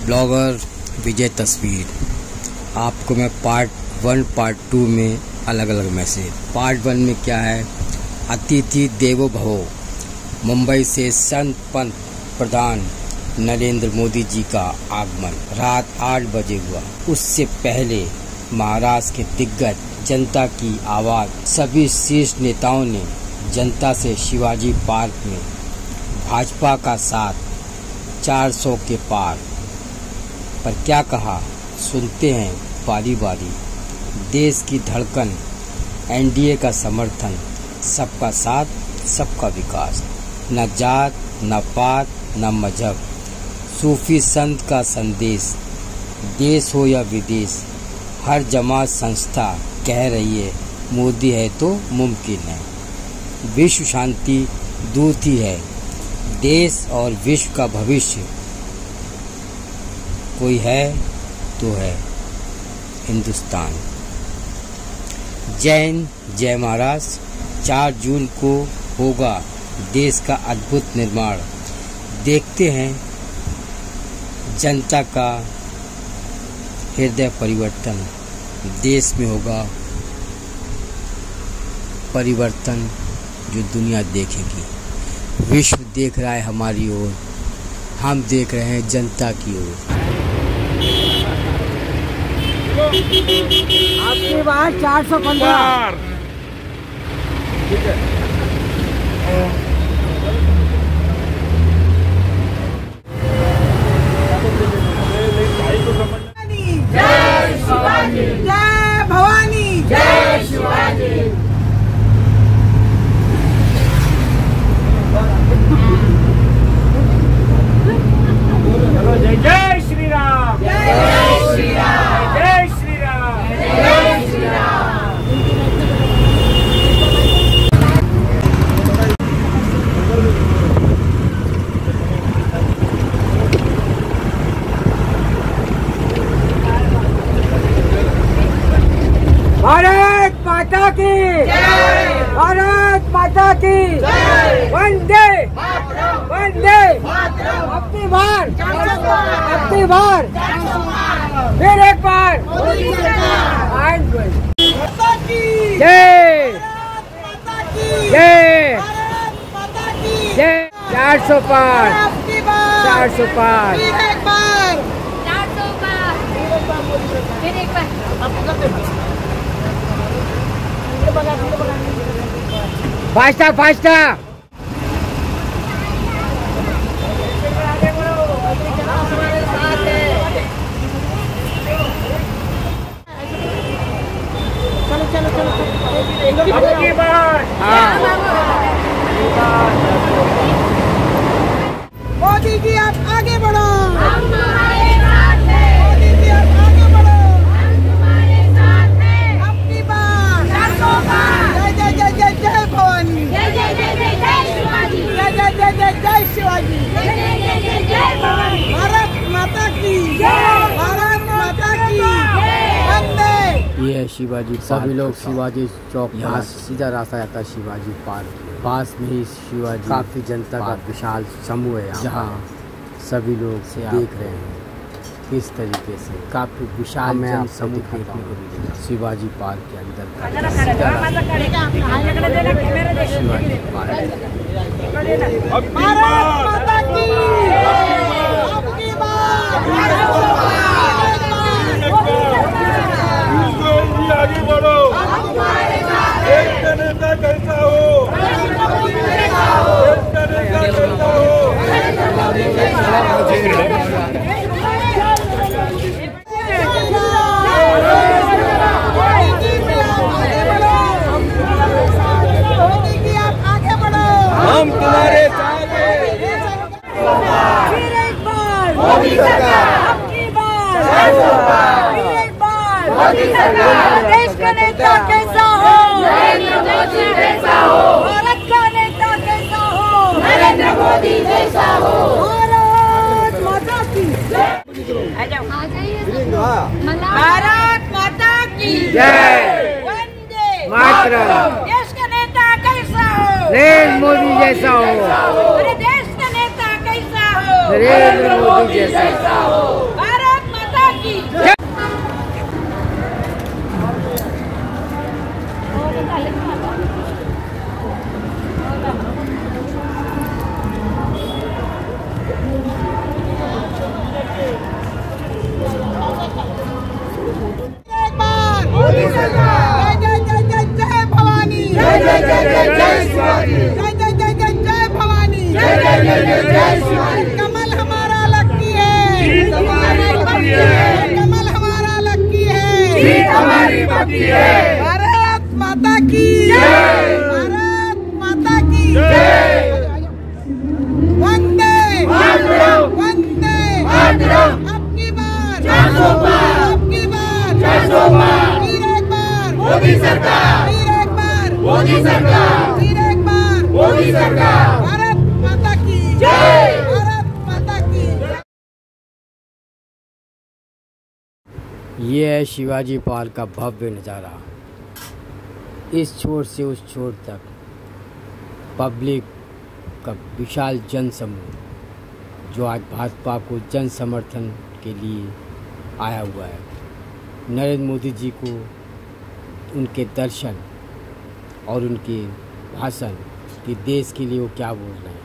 Blogger विजय तस्वीर। आपको मैं पार्ट 1 पार्ट 2 में अलग अलग मैसेज। पार्ट 1 में क्या है, अतिथि देवो भव, मुंबई से संत पंत प्रधान नरेंद्र मोदी जी का आगमन रात 8 बजे हुआ। उससे पहले महाराष्ट्र के दिग्गज जनता की आवाज, सभी शीर्ष नेताओं ने जनता से शिवाजी पार्क में भाजपा का साथ 400 के पार पर क्या कहा, सुनते हैं बारी बारी। देश की धड़कन, एनडीए का समर्थन, सबका साथ सबका विकास, न जात न पात न मजहब, सूफी संत का संदेश, देश हो या विदेश, हर जमात संस्था कह रही है मोदी है तो मुमकिन है। विश्व शांति दूत ही है, देश और विश्व का भविष्य कोई है तो है हिंदुस्तान। जय हिंद, जय महाराष्ट्र। 4 जून को होगा देश का अद्भुत निर्माण। देखते हैं जनता का हृदय परिवर्तन, देश में होगा परिवर्तन जो दुनिया देखेगी। विश्व देख रहा है हमारी ओर, हम देख रहे हैं जनता की ओर। आपकी बात 415। ठीक है। जय शिवाजी, जय भवानी, जय शिवाजी। जय श्री राम, जय श्री राम, जय श्री राम, जय श्री राम। भारत माता की जय, भारत माता की जय, वंदे वंदे। अपनी बार, अपनी बार, फिर एक बार। मोदी सरकार, माता की जय माता की जय माता की जय। 400 पार, आपकी बार, 400 पार। फिर एक बार, 400 पार, फिर एक बार। FASTA FASTA. आपकी बार। मोदी जी आप आगे बढ़ो, हम तुम्हारे साथ हैं, मोदी जी आप आगे बढ़ो, हम तुम्हारे साथ हैं। आपकी बार, 400 पार। जय जय जय जय जय भवानी, जय जय जय जय जय शिवाजी, जय जय जय जय जय शिवाजी, जय जय जय जय जय भवानी। भारत माता की जय, भारत माता की जय। वंदे। ये है शिवाजी पार्क। सभी लोग शिवाजी चौक, यहाँ सीधा रास्ता जाता है शिवाजी पार्क। पास में ही शिवाजी, काफी जनता का विशाल समूह है जहाँ सभी लोग से देख रहे हैं किस तरीके से काफी विशाल जन समूह देखने को मिलेगा शिवाजी पार्क के अंदर। शिवाजी पार्क, भारत माता की आपकी बार, आगे बढ़ो, देश का नेता कैसा हो, देश का नेता कैसा हो। मोदी जी आप आगे बढ़ो, हम तुम्हारे साथ हैं। फिर एक बार, मोदी सरकार, आपकी बार, 400 पार। फिर एक बार, मोदी सरकार, देश का नेता कैसा हो, नरेंद्र मोदी जैसा हो, भारत का नेता कैसा हो, नरेंद्र मोदी जैसा हो। भारत माता की आ जाइए भारत माता की जय। वंदे मातरम। देश का नेता कैसा हो, नरेंद्र मोदी जैसा हो, अरे देश का नेता कैसा हो, नरेंद्र मोदी जैसा हो। भारत माता की मोदी सरकार। जय जय जय जय जय भवानी। जय जय जय जय जय शिवाजी। जय जय जय जय जय भवानी। जय जय जय जय जय शिवाजी। कमल हमारा लकी है। जीत हमारी पक्की है। कमल हमारा लकी है। जीत हमारी पक्की है। भारत माता की जय। भारत माता की जय। वंदे मातरम। वंदे मातरम। अब की बार 400 पार। अब की बार 400 पार। फिर एक बार मोदी सरकार। फिर एक बार मोदी सरकार। फिर एक बार मोदी सरकार। भारत माता की जय। भारत माता की ये है शिवाजी पार्क का भव्य नज़ारा। इस छोर से उस छोर तक पब्लिक का विशाल जन समूह जो आज भाजपा को जन समर्थन के लिए आया हुआ है। नरेंद्र मोदी जी को उनके दर्शन और उनके भाषण कि देश के लिए वो क्या बोल रहे हैं,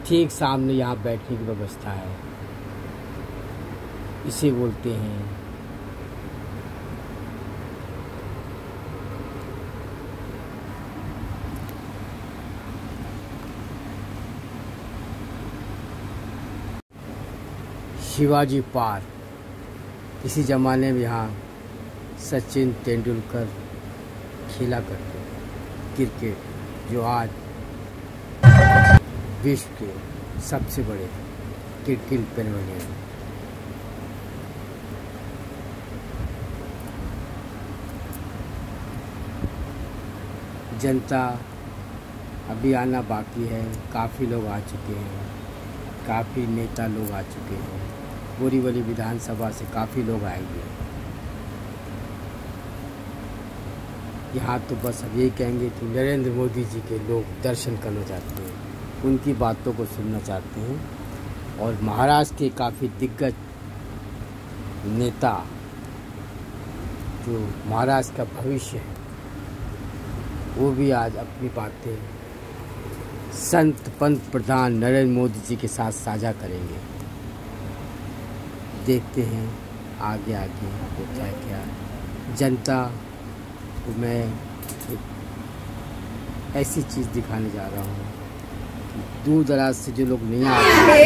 ठीक सामने यहाँ बैठने की व्यवस्था है। इसे बोलते हैं शिवाजी पार्क। इसी ज़माने में यहाँ सचिन तेंदुलकर खेला करते क्रिकेट, जो आज विश्व के सबसे बड़े क्रिकेट प्रेमी हैं। जनता अभी आना बाकी है। काफ़ी लोग आ चुके हैं, काफ़ी नेता लोग आ चुके हैं। बोरीवली विधानसभा से काफ़ी लोग आएंगे। यहाँ तो बस अब यही कहेंगे कि नरेंद्र मोदी जी के लोग दर्शन करना चाहते हैं, उनकी बातों को सुनना चाहते हैं। और महाराष्ट्र के काफ़ी दिग्गज नेता जो महाराष्ट्र का भविष्य है, वो भी आज अपनी बातें संत पंत प्रधान नरेंद्र मोदी जी के साथ साझा करेंगे। देखते हैं आगे आगे होता है क्या। जनता को मैं एक ऐसी चीज़ दिखाने जा रहा हूँ कि दूर दराज से जो लोग नहीं आते,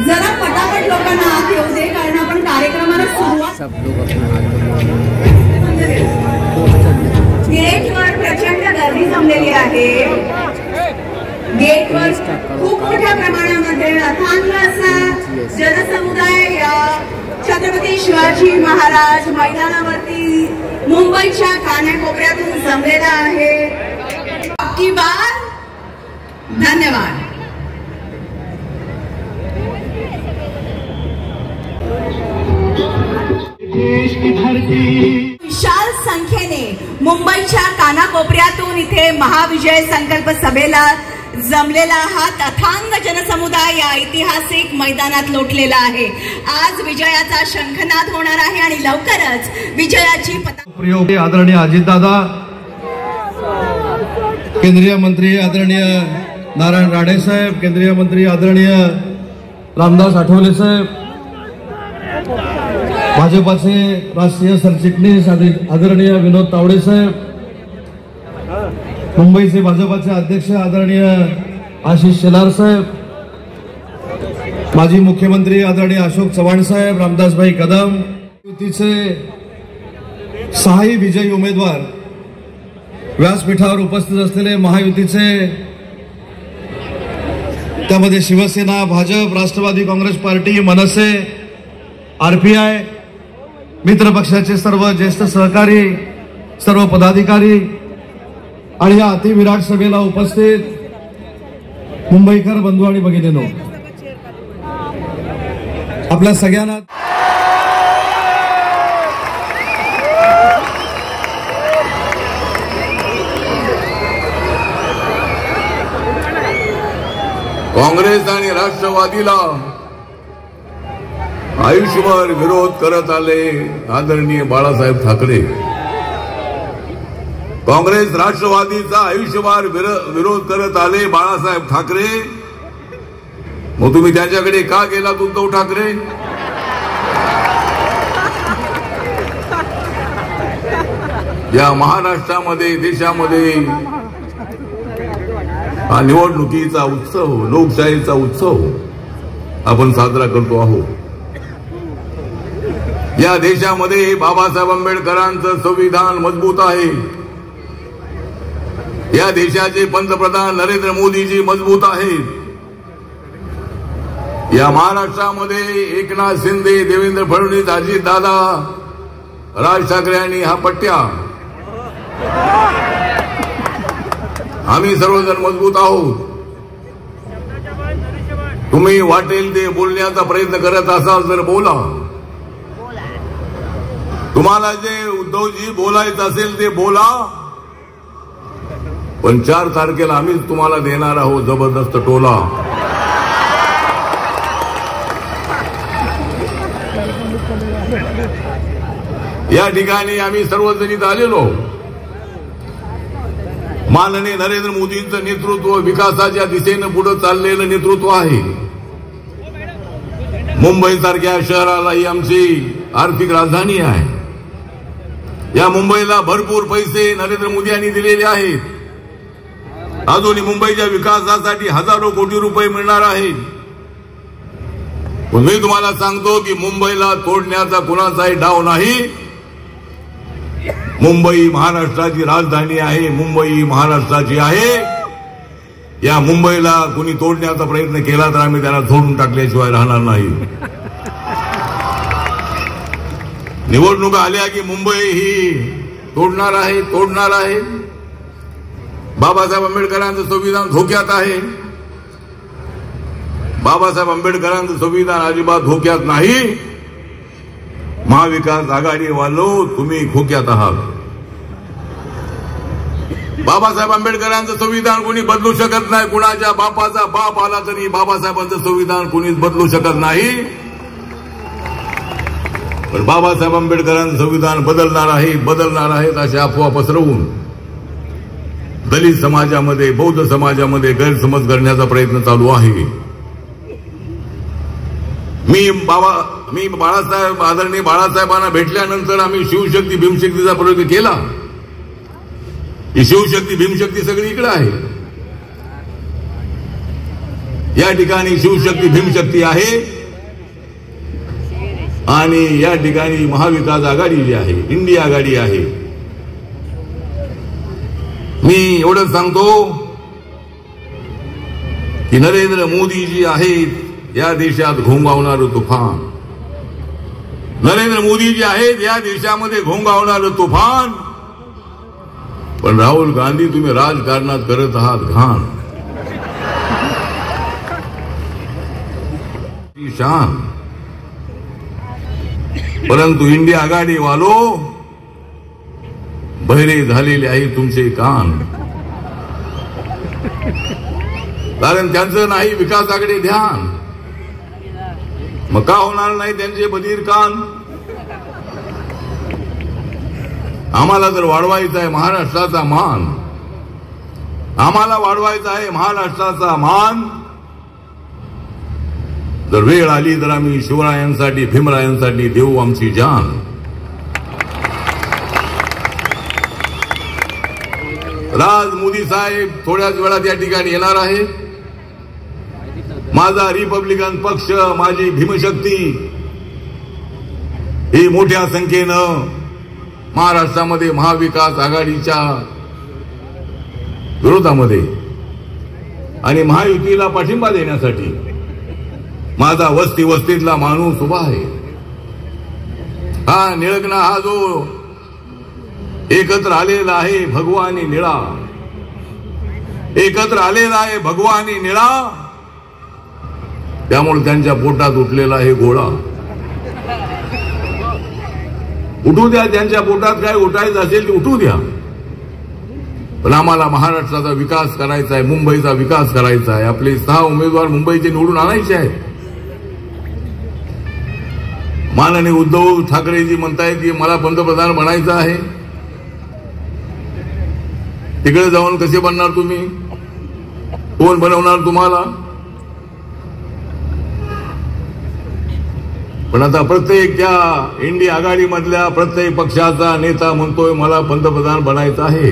जरा फटाफट लोकांना आत येऊ दे, कारण आपण कार्यक्रमाला सुरुवात सब लोग अपने हाथों गेटवर प्रचंड गर्दी जमलेली आहे। गेटवर खूप मोठ्या प्रमाणामध्ये अथांग असा जनसमुदाय या छत्रपती शिवाजी महाराज मैदानावरती मुंबईच्या कानाकोपऱ्यातून जमलेला आहे। अबकी बार धन्यवाद। विशाल संख्येने मुंबईच्या कानाकोपऱ्यातून इथे महाविजय संकल्प सभेला जमलेला हा अथांग जनसमुदाय या ऐतिहासिक मैदानात लोटलेला आहे। आज विजयाचा शंखनाद होणार आहे आणि लवकरच विजयाची पताका। आदरणीय अजितदादा, केंद्रीय मंत्री आदरणीय नारायण राणे साहेब, केंद्रीय मंत्री आदरणीय रामदास आठवले साहेब, भाजपाचे राष्ट्रीय सरचिटणीस आदरणीय विनोद तावडे साहेब, मुंबईचे भाजपाचे अध्यक्ष आदरणीय आशिष शेलार साहेब, माजी मुख्यमंत्री आदरणीय अशोक चव्हाण साहेब, रामदासभाई कदम, युतीचे 6 विजयी उमेदवार, व्यासपीठावर उपस्थित असलेले महायुतीचे, त्यामध्ये शिवसेना, भाजप, राष्ट्रवादी काँग्रेस पार्टी, मनसे, आरपीआय, मित्र पक्षाचे सर्व ज्येष्ठ सहकारी, सर्व पदाधिकारी आणि या अतिविराट सभेला उपस्थित मुंबईकर बंधू आणि भगिनींनो, आपल्या सगळ्यांना काँग्रेस आणि राष्ट्रवादीला आयुष्यभर विरोध करत आले आदरणीय बाळासाहेब ठाकरे. काँग्रेस राष्ट्रवादीचा आयुष्यभर विरोध करत आले बाळासाहेब ठाकरे. मग तुम्ही त्यांच्याकडे का गेलात उद्धव ठाकरे? या महाराष्ट्रामध्ये देशामध्ये हा निवडणुकीचा उत्सव, लोकशाहीचा उत्सव आपण साजरा करतो आहोत. या देशामध्ये बाबासाहेब आंबेडकरांचं संविधान मजबूत आहे. या देशाचे पंतप्रधान नरेंद्र मोदीजी मजबूत आहेत. या महाराष्ट्रामध्ये एकनाथ शिंदे, देवेंद्र फडणवीस, अजितदादा, राज ठाकरे यांनी हा पट्ट्या, आम्ही सर्वजण मजबूत आहोत. तुम्ही वाटेल ते बोलण्याचा प्रयत्न करत असाल तर बोला. तुम्हाला जे उद्धवजी बोलायचं असेल ते बोला. पण 4 तारखेला आम्हीच तुम्हाला देणार आहोत जबरदस्त टोला. या ठिकाणी आम्ही सर्वजण इथं आलेलो. माननीय नरेंद्र मोदींचं नेतृत्व, विकासाच्या दिशेनं पुढे चाललेलं नेतृत्व आहे. मुंबई सारख्या शहराला ही आमची आर्थिक राजधानी आहे. या मुंबईला भरपूर पैसे नरेंद्र मोदी यांनी दिलेले आहेत. अजूनही मुंबईच्या विकासासाठी हजारो कोटी रुपये मिळणार आहेत. पण मी तुम्हाला सांगतो की मुंबईला तोडण्याचा कुणाचाही डाव नाही. मुंबई महाराष्ट्राची राजधानी आहे. मुंबई महाराष्ट्राची आहे. या मुंबईला कुणी तोडण्याचा प्रयत्न केला तर आम्ही त्याला सोडून टाकल्याशिवाय राहणार नाही. निवडणुका आल्या की मुंबई ही तोडणार आहे. बाबासाहेब आंबेडकरांचं संविधान धोक्यात आहे. बाबासाहेब आंबेडकरांचं संविधान अजिबात धोक्यात नाही. महाविकास आघाडी वालो तुम्ही खोक्यात आहात. बाबासाहेब आंबेडकरांचं संविधान कोणी बदलू शकत नाही. कुणाच्या बापाचा बाप आला तरी बाबासाहेबांचं संविधान कोणीच बदलू शकत नाही. पण बाबासाहेब आंबेडकरांचं संविधान बदलणार आहेत अशा अफवा पसरवून दलित समाजामध्ये, बौद्ध समाजामध्ये गैरसमज करण्याचा प्रयत्न चालू आहे. मी बाळासाहेब, आदरणीय बाळासाहेबांना भेटल्यानंतर आम्ही शिवशक्ती भीमशक्तीचा प्रयोग केला. ही शिवशक्ती भीमशक्ती सगळी इकडे आहे. या ठिकाणी शिवशक्ती भीमशक्ती आहे आणि या ठिकाणी महाविकास आघाडी जी आहे, इंडिया आघाडी आहे. मी एवढंच सांगतो की नरेंद्र मोदी जी आहेत या देशात घोंगावणारं तुफान. नरेंद्र मोदी जी आहेत या देशामध्ये घोंगावणारं तुफान. पण राहुल गांधी तुम्ही राजकारणात करत आहात घाण. शान. परंतु इंडिया आघाडी वालो बहिरे झालेले आहे तुमचे कान. कारण त्यांचं नाही विकासाकडे ध्यान. मग का होणार नाही त्यांचे बधीर कान? आम्हाला जर वाढवायचा आहे महाराष्ट्राचा मान, आम्हाला वाढवायचा आहे महाराष्ट्राचा मान, जर वेळ आली तर आम्ही शिवरायांसाठी, भीमरायांसाठी देऊ आमची जान. राज मोदी साहेब थोड्याच वेळात या ठिकाणी येणार आहे. माझा रिपब्लिकन पक्ष, माझी भीमशक्ती ही मोठ्या संख्येनं महाराष्ट्रामध्ये महाविकास आघाडीच्या विरोधामध्ये आणि महायुतीला पाठिंबा देण्यासाठी माझा वस्तीतला माणूस उभा आहे. हा निळगणा, हा जो एकत्र आलेला आहे भगवानी निळा, एकत्र आलेला आहे भगवानी निळा. त्यामुळे त्यांच्या पोटात उठलेला आहे गोळा. उठू द्या, त्यांच्या पोटात काय उठायचं असेल ते उठू द्या. पण आम्हाला महाराष्ट्राचा विकास करायचा आहे, मुंबईचा विकास करायचा आहे. आपले 6 उमेदवार मुंबईचे निवडून आणायचे आहेत. माननीय उद्धव ठाकरेजी म्हणतायत की मला पंतप्रधान बनायचं आहे. तिकडे जाऊन कसे बनणार तुम्ही? कोण बनवणार तुम्हाला? पण आता प्रत्येक त्या इंडिया आघाडीमधल्या प्रत्येक पक्षाचा नेता म्हणतोय मला पंतप्रधान बनायचं आहे.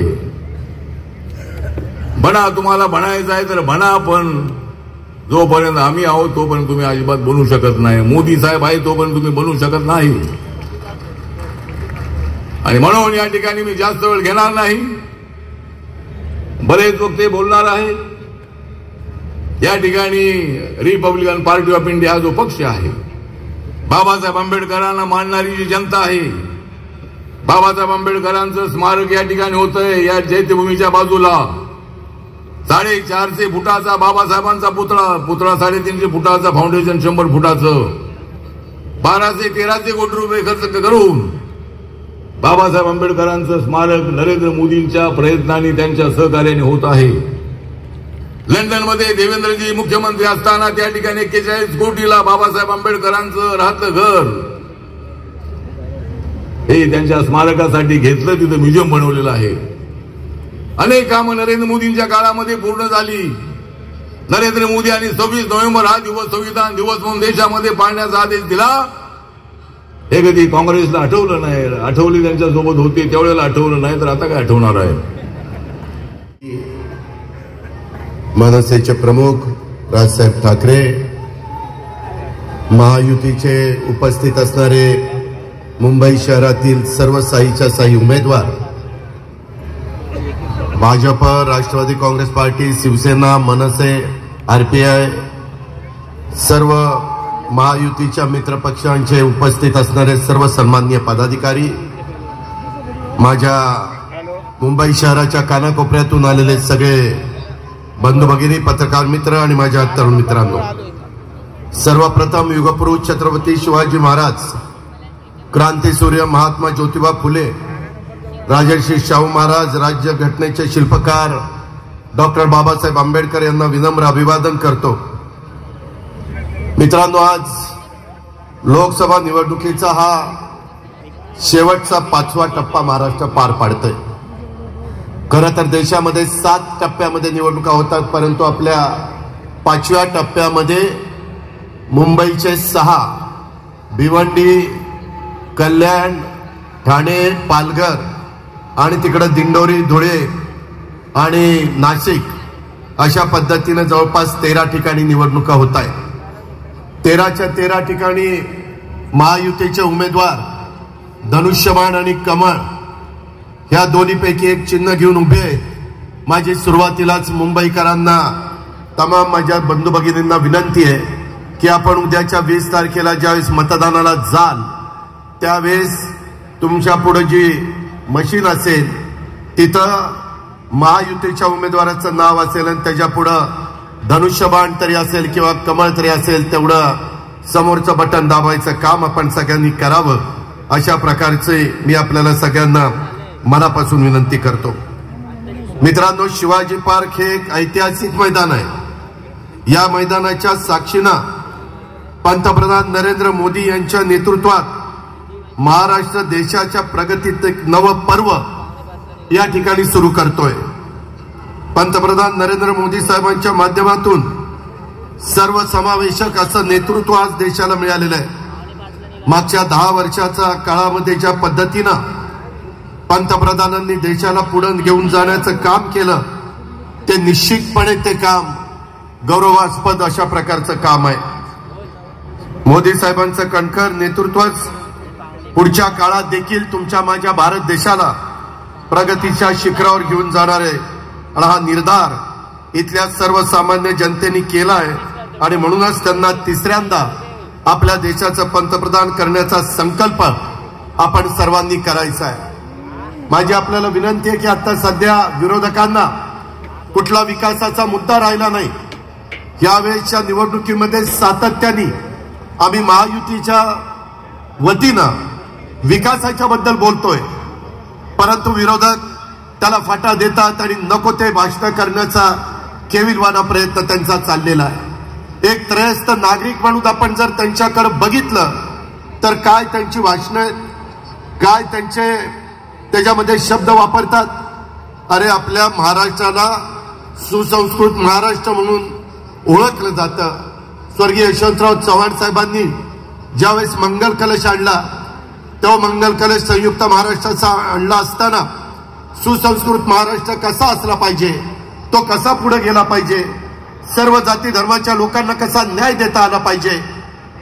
बना, तुम्हाला बनायचं आहे तर बना, पण जोपर्यंत आम्ही आहोत तोपर्यंत तुम्ही अजिबात बनू शकत नाही. मोदी साहेब आहे तोपर्यंत तुम्ही बनू शकत नाही. आणि म्हणून या ठिकाणी मी जास्त वेळ घेणार नाही. बरेच लोक ते बोलणार आहेत. या ठिकाणी रिपब्लिकन पार्टी ऑफ इंडिया हा जो पक्ष आहे, बाबासाहेब आंबेडकरांना मानणारी जी जनता आहे, बाबासाहेब आंबेडकरांचं स्मारक या ठिकाणी होतंय. या चैत्यभूमीच्या बाजूला 450 फुटाचा बाबासाहेबांचा पुतळा 350 फुटाचा, फाउंडेशन 100 फुटाचं, 1213 कोटी रुपये खर्च करून बाबासाहेब आंबेडकरांचं स्मारक नरेंद्र मोदींच्या प्रयत्नांनी त्यांच्या सहकार्याने होत आहे. लंडनमध्ये देवेंद्रजी मुख्यमंत्री असताना त्या ठिकाणी 41 कोटीला बाबासाहेब आंबेडकरांचं राहतं घर हे त्यांच्या स्मारकासाठी घेतलं. तिथं म्युझियम बनवलेलं आहे. अनेक कामं नरेंद्र मोदींच्या काळामध्ये पूर्ण झाली. नरेंद्र मोदी यांनी 26 नोव्हेंबर हा दिवस संविधान दिवस म्हणून देशामध्ये पाळण्याचा आदेश दिला. हे कधी काँग्रेसला आठवलं नाही. आठवली त्यांच्या सोबत होती त्यावेळेला आठवलं नाही, तर आता काय आठवणार आहे? मनसेचे प्रमुख राजसाहेब ठाकरे, महायुतीचे उपस्थित असणारे मुंबई शहरातील सर्व साईच्या साई उमेदवार, भाजप, राष्ट्रवादी काँग्रेस पार्टी, शिवसेना, मनसे, आरपीआय, सर्व महायुतीच्या मित्रपक्षांचे उपस्थित असणारे सर्व सन्माननीय पदाधिकारी, माझ्या मुंबई शहराच्या कानाकोपऱ्यातून आलेले सगळे बंधू भगिनी, पत्रकार मित्र आणि माझ्या तरुण मित्रांनो, सर्वप्रथम युगपुरुष छत्रपती शिवाजी महाराज, क्रांतीसूर्य महात्मा ज्योतिबा फुले, राजर्षी शाहू महाराज, राज्य घटनेचे शिल्पकार डॉक्टर बाबासाहेब आंबेडकर यांना विनम्र अभिवादन करतो. मित्रांनो, आज लोकसभा निवडणुकीचा हा शेवटचा 5वा टप्पा महाराष्ट्र पार पाडतोय. खरं तर देशामध्ये 7 टप्प्यामध्ये निवडणुका होतात, परंतु आपल्या 5व्या टप्प्यामध्ये मुंबईचे 6, भिवंडी, कल्याण, ठाणे, पालघर आणि तिकडे दिंडोरी, धुळे आणि नाशिक अशा पद्धतीने जवळपास 13 ठिकाणी निवडणुका होत आहेत. 13च्या 13 ठिकाणी महायुतीचे उमेदवार धनुष्यबाण आणि कमळ ह्या दोन्हीपैकी एक चिन्ह घेऊन उभे आहेत. माझी सुरुवातीलाच मुंबईकरांना, तमाम माझ्या बंधू भगिनींना विनंती आहे की आपण उद्याच्या 20 तारखेला ज्यावेळेस मतदानाला जाल त्यावेळेस तुमच्या पुढे जी मशीन असेल तिथं महायुतीच्या उमेदवाराचं नाव असेल आणि त्याच्या पुढं धनुष्यबाण तरी असेल किंवा कमळ तरी असेल, तेवढं समोरचं बटन दाबायचं काम आपण सगळ्यांनी करावं. अशा प्रकारचे मी आपल्याला सगळ्यांना मनापासून विनंती करतो. मित्रांनो, शिवाजी पार्क हे एक ऐतिहासिक मैदान आहे. या मैदानाच्या साक्षीनं पंतप्रधान नरेंद्र मोदी यांच्या नेतृत्वात महाराष्ट्र देशाच्या प्रगतीत एक नवं पर्व या ठिकाणी सुरू करतोय. पंतप्रधान नरेंद्र मोदी साहेबांच्या माध्यमातून सर्वसमावेशक असं नेतृत्व आज देशाला मिळालेलं आहे. मागच्या 10 वर्षाच्या काळामध्ये ज्या पद्धतीनं पंतप्रधानांनी देशाला पुढे घेऊन जाण्याचं काम केलं ते निश्चितपणे ते काम गौरवास्पद अशा प्रकारचं काम आहे. मोदी साहेबांचं कणखर नेतृत्वच पुढच्या काळात देखील तुमच्या माझ्या भारत देशाला प्रगतीच्या शिखरावर घेऊन जाणार आहे. आणि हा निर्धार इथल्या सर्वसामान्य जनतेने केला आहे आणि म्हणूनच त्यांना 3ऱ्यांदा आपल्या देशाचं पंतप्रधान करण्याचा संकल्प आपण सर्वांनी करायचा आहे. माझी आपल्याला विनंती आहे की आता सध्या विरोधकांना कुठला विकासाचा मुद्दा राहिला नाही. यावेळेच्या निवडणुकीमध्ये सातत्याने आम्ही महायुतीच्या वतीनं विकासाच्या बद्दल बोलतोय, परंतु विरोधक त्याला फाटा देतात आणि नको ते भाषण करण्याचा केविलवाणा प्रयत्न त्यांचा चाललेला आहे. एक त्रयस्थ नागरिक म्हणून आपण जर त्यांच्याकडे बघितलं तर काय त्यांची भाषणं, काय त्यांचे त्याच्यामध्ये शब्द वापरतात. अरे आपल्या महाराष्ट्राला सुसंस्कृत महाराष्ट्र म्हणून ओळखलं जातं. स्वर्गीय यशवंतराव चव्हाण साहेबांनी ज्यावेळेस मंगल कलश आणला तेव्हा मंगल कलश संयुक्त महाराष्ट्राचा आणला असताना सुसंस्कृत महाराष्ट्र कसा असला पाहिजे, तो कसा पुढे गेला पाहिजे, सर्व जाती धर्माच्या लोकांना कसा न्याय देता आला पाहिजे,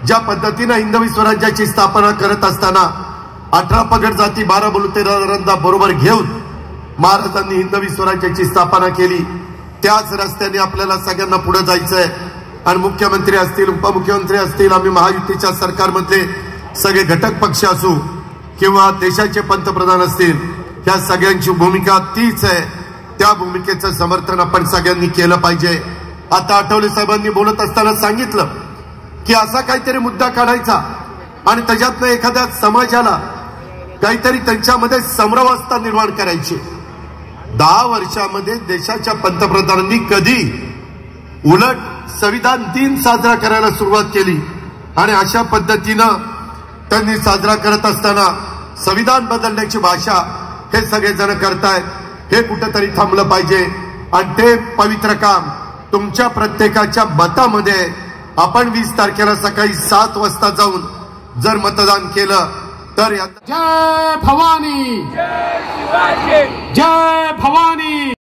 ज्या पद्धतीने हिंदवी स्वराज्याची स्थापना करत असताना 18 पगड जाती 12 बलुतेदारांना बरोबर घेऊन महाराजांनी हिंदवी स्वराज्याची स्थापना केली. त्याच रस्त्याने आपल्याला सगळ्यांना पुढे जायचंय. आणि मुख्यमंत्री असतील, उपमुख्यमंत्री असतील, आम्ही महायुतीच्या सरकारमधले सगळे घटक पक्ष असू किंवा देशाचे पंतप्रधान असतील, या सगळ्यांची भूमिका तीच आहे. त्या भूमिकेचं समर्थन आपण सगळ्यांनी केलं पाहिजे. आता आठवले साहेबांनी बोलत असताना सांगितलं की असा काहीतरी मुद्दा काढायचा आणि त्याच्यातनं एखाद्या समाजाला काहीतरी त्यांच्यामध्ये समरवस्था निर्माण करायची. 10 वर्षामध्ये देशाच्या पंतप्रधानांनी कधी उलट संविधान दिन साजरा करायला सुरुवात केली आणि अशा पद्धतीनं त्यांनी साजरा करत असताना संविधान बदलण्याची भाषा हे सगळेजण करतायत. हे कुठेतरी थांबलं पाहिजे आणि ते पवित्र काम तुमच्या प्रत्येकाच्या मतामध्ये आपण 20 तारखेला सकाळी 7 वाजता जाऊन जर मतदान केलं तर जय भवानी, जय भवानी.